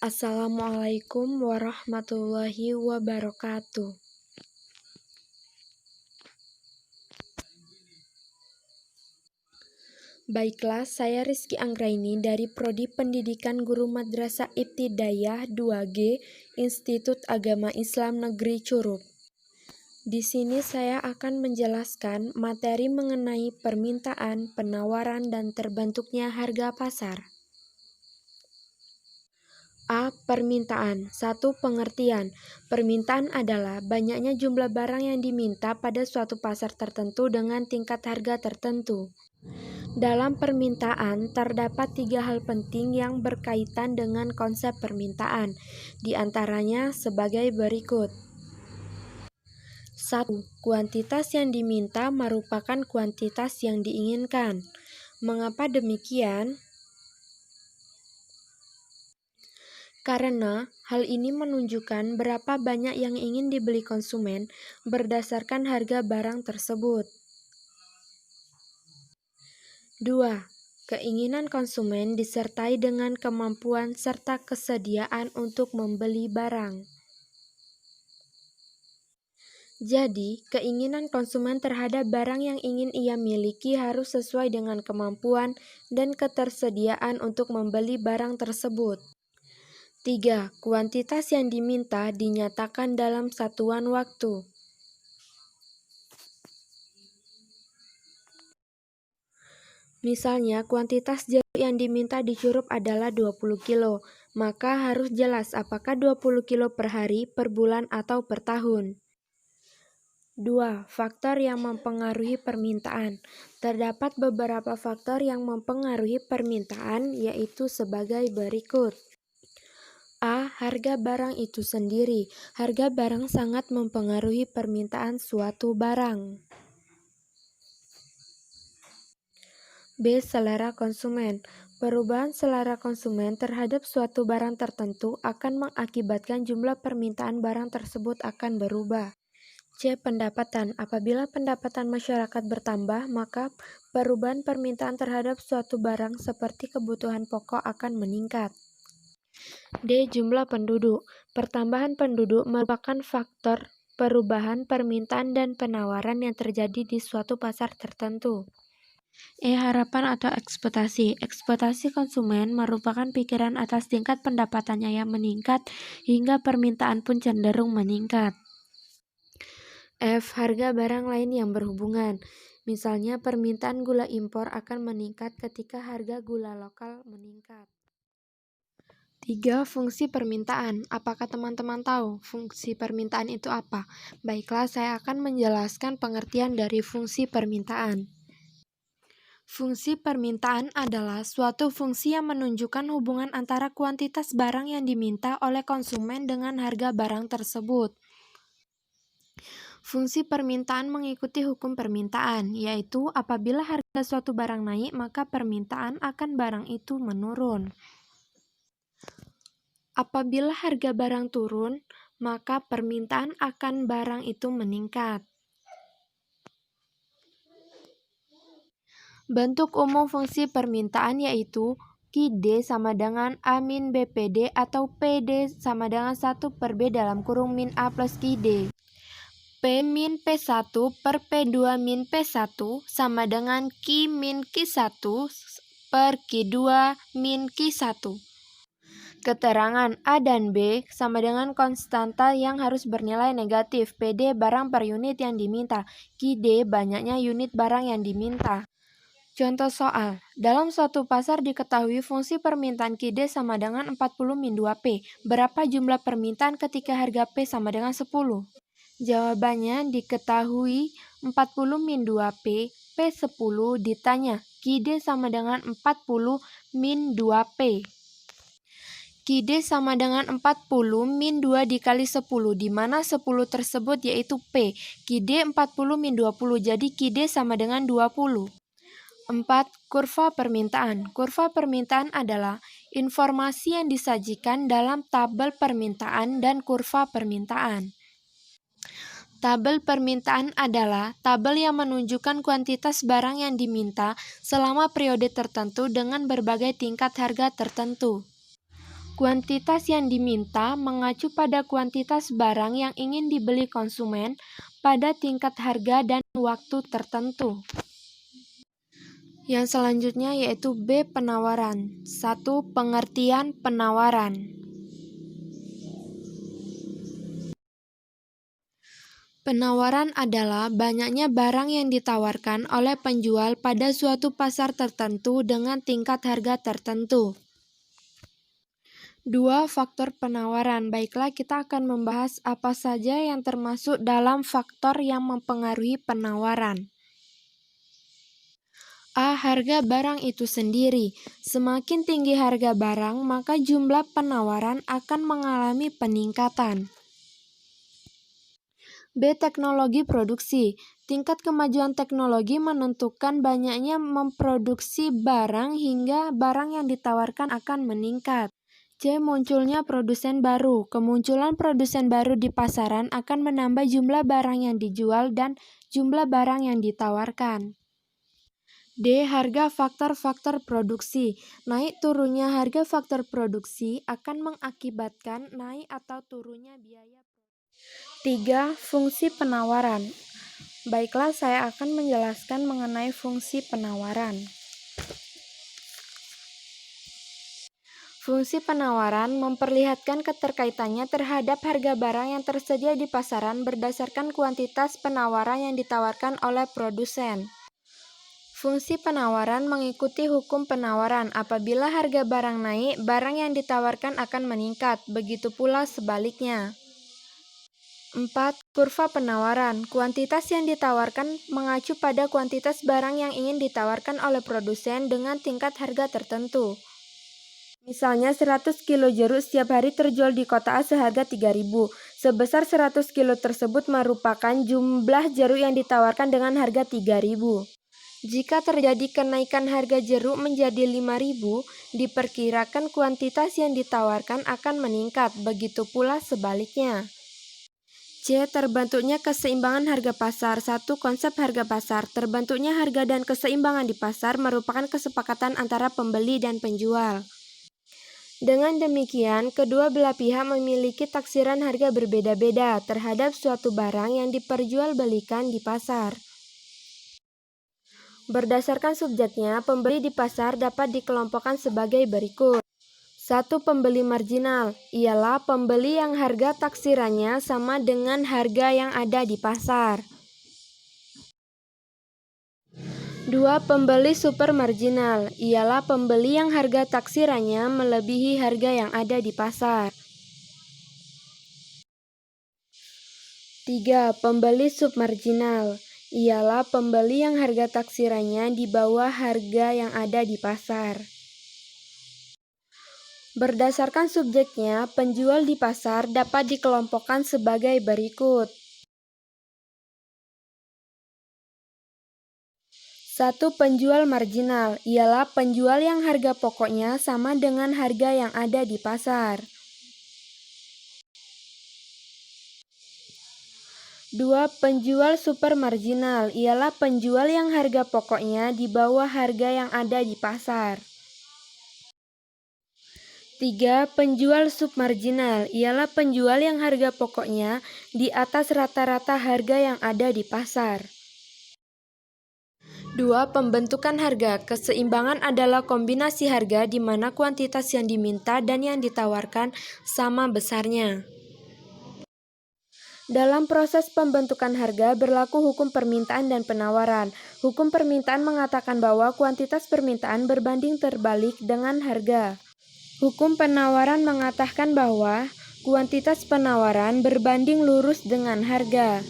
Assalamualaikum warahmatullahi wabarakatuh. Baiklah, saya Rizky Anggraini dari Prodi Pendidikan Guru Madrasah Ibtidaiyah 2G, Institut Agama Islam Negeri Curup. Di sini saya akan menjelaskan materi mengenai permintaan, penawaran, dan terbentuknya harga pasar. A. Permintaan. 1. Pengertian. Permintaan adalah banyaknya jumlah barang yang diminta pada suatu pasar tertentu dengan tingkat harga tertentu. Dalam permintaan, terdapat 3 hal penting yang berkaitan dengan konsep permintaan, di antaranya sebagai berikut. 1. Kuantitas yang diminta merupakan kuantitas yang diinginkan. Mengapa demikian? Karena hal ini menunjukkan berapa banyak yang ingin dibeli konsumen berdasarkan harga barang tersebut. 2. Keinginan konsumen disertai dengan kemampuan serta kesediaan untuk membeli barang. Jadi, keinginan konsumen terhadap barang yang ingin ia miliki harus sesuai dengan kemampuan dan ketersediaan untuk membeli barang tersebut. 3. Kuantitas yang diminta dinyatakan dalam satuan waktu. Misalnya, kuantitas jeruk yang diminta di Curup adalah 20 kilo, maka harus jelas apakah 20 kilo per hari, per bulan, atau per tahun. 2. Faktor yang mempengaruhi permintaan. Terdapat beberapa faktor yang mempengaruhi permintaan, yaitu sebagai berikut. A. Harga barang itu sendiri. Harga barang sangat mempengaruhi permintaan suatu barang. B. Selera konsumen. Perubahan selera konsumen terhadap suatu barang tertentu akan mengakibatkan jumlah permintaan barang tersebut akan berubah. C. Pendapatan. Apabila pendapatan masyarakat bertambah, maka perubahan permintaan terhadap suatu barang seperti kebutuhan pokok akan meningkat. D. Jumlah penduduk. Pertambahan penduduk merupakan faktor perubahan permintaan dan penawaran yang terjadi di suatu pasar tertentu. E. Harapan atau ekspektasi. Ekspektasi konsumen merupakan pikiran atas tingkat pendapatannya yang meningkat hingga permintaan pun cenderung meningkat. F. Harga barang lain yang berhubungan. Misalnya permintaan gula impor akan meningkat ketika harga gula lokal meningkat. 3. Fungsi permintaan. Apakah teman-teman tahu fungsi permintaan itu apa? Baiklah, saya akan menjelaskan pengertian dari fungsi permintaan. Fungsi permintaan adalah suatu fungsi yang menunjukkan hubungan antara kuantitas barang yang diminta oleh konsumen dengan harga barang tersebut. Fungsi permintaan mengikuti hukum permintaan, yaitu apabila harga suatu barang naik, maka permintaan akan barang itu menurun. Apabila harga barang turun, maka permintaan akan barang itu meningkat. Bentuk umum fungsi permintaan yaitu QD sama dengan A min BPD atau PD sama dengan 1 per B dalam kurung min A plus QD. P min P1 per P2 min P1 sama dengan Q min Q1 per Q2 min Q1. Keterangan A dan B sama dengan konstanta yang harus bernilai negatif. PD barang per unit yang diminta. QD banyaknya unit barang yang diminta. Contoh soal. Dalam suatu pasar diketahui fungsi permintaan QD sama dengan 40 min 2P. Berapa jumlah permintaan ketika harga P sama dengan 10? Jawabannya diketahui 40 min 2P, P10 ditanya. QD sama dengan 40 min 2P. QD sama dengan 40 min 2 dikali 10, di mana 10 tersebut yaitu P. QD 40 min 20, jadi QD sama dengan 20. 4. Kurva permintaan. Kurva permintaan adalah informasi yang disajikan dalam tabel permintaan dan kurva permintaan. Tabel permintaan adalah tabel yang menunjukkan kuantitas barang yang diminta selama periode tertentu dengan berbagai tingkat harga tertentu. Kuantitas yang diminta mengacu pada kuantitas barang yang ingin dibeli konsumen pada tingkat harga dan waktu tertentu. Yang selanjutnya yaitu B. Penawaran. 1. Pengertian penawaran. Penawaran adalah banyaknya barang yang ditawarkan oleh penjual pada suatu pasar tertentu dengan tingkat harga tertentu. 2. Faktor penawaran. Baiklah, kita akan membahas apa saja yang termasuk dalam faktor yang mempengaruhi penawaran. A. Harga barang itu sendiri. Semakin tinggi harga barang, maka jumlah penawaran akan mengalami peningkatan. B. Teknologi produksi. Tingkat kemajuan teknologi menentukan banyaknya memproduksi barang hingga barang yang ditawarkan akan meningkat. C. Munculnya produsen baru. Kemunculan produsen baru di pasaran akan menambah jumlah barang yang dijual dan jumlah barang yang ditawarkan. D. Harga faktor-faktor produksi. Naik turunnya harga faktor produksi akan mengakibatkan naik atau turunnya biaya. 3. Fungsi penawaran. Baiklah, saya akan menjelaskan mengenai fungsi penawaran. Fungsi penawaran memperlihatkan keterkaitannya terhadap harga barang yang tersedia di pasaran berdasarkan kuantitas penawaran yang ditawarkan oleh produsen. Fungsi penawaran mengikuti hukum penawaran. Apabila harga barang naik, barang yang ditawarkan akan meningkat. Begitu pula sebaliknya. 4. Kurva penawaran. Kuantitas yang ditawarkan mengacu pada kuantitas barang yang ingin ditawarkan oleh produsen dengan tingkat harga tertentu. Misalnya 100 kilo jeruk setiap hari terjual di kota A seharga 3.000. Sebesar 100 kilo tersebut merupakan jumlah jeruk yang ditawarkan dengan harga 3.000. Jika terjadi kenaikan harga jeruk menjadi 5.000, diperkirakan kuantitas yang ditawarkan akan meningkat. Begitu pula sebaliknya. C. Terbentuknya keseimbangan harga pasar. 1. Konsep harga pasar. Terbentuknya harga dan keseimbangan di pasar merupakan kesepakatan antara pembeli dan penjual. Dengan demikian, kedua belah pihak memiliki taksiran harga berbeda-beda terhadap suatu barang yang diperjualbelikan di pasar. Berdasarkan subjeknya, pembeli di pasar dapat dikelompokkan sebagai berikut. 1. Pembeli marginal, ialah pembeli yang harga taksirannya sama dengan harga yang ada di pasar. 2. Pembeli super marginal, ialah pembeli yang harga taksirannya melebihi harga yang ada di pasar. 3. Pembeli submarginal, ialah pembeli yang harga taksirannya di bawah harga yang ada di pasar. Berdasarkan subjeknya, penjual di pasar dapat dikelompokkan sebagai berikut. 1. Penjual marginal, ialah penjual yang harga pokoknya sama dengan harga yang ada di pasar. 2. Penjual super marginal, ialah penjual yang harga pokoknya di bawah harga yang ada di pasar. 3. Penjual submarginal, ialah penjual yang harga pokoknya di atas rata-rata harga yang ada di pasar. 2. Pembentukan harga. Keseimbangan adalah kombinasi harga di mana kuantitas yang diminta dan yang ditawarkan sama besarnya. Dalam proses pembentukan harga berlaku hukum permintaan dan penawaran. Hukum permintaan mengatakan bahwa kuantitas permintaan berbanding terbalik dengan harga. Hukum penawaran mengatakan bahwa kuantitas penawaran berbanding lurus dengan harga.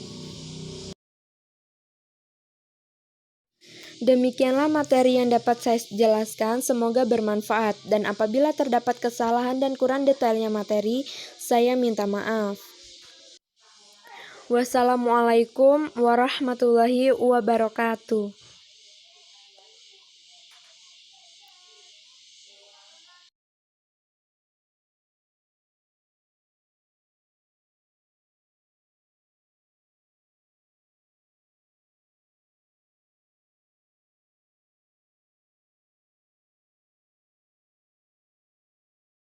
Demikianlah materi yang dapat saya jelaskan, semoga bermanfaat. Dan apabila terdapat kesalahan dan kurang detailnya materi, saya minta maaf. Wassalamualaikum warahmatullahi wabarakatuh.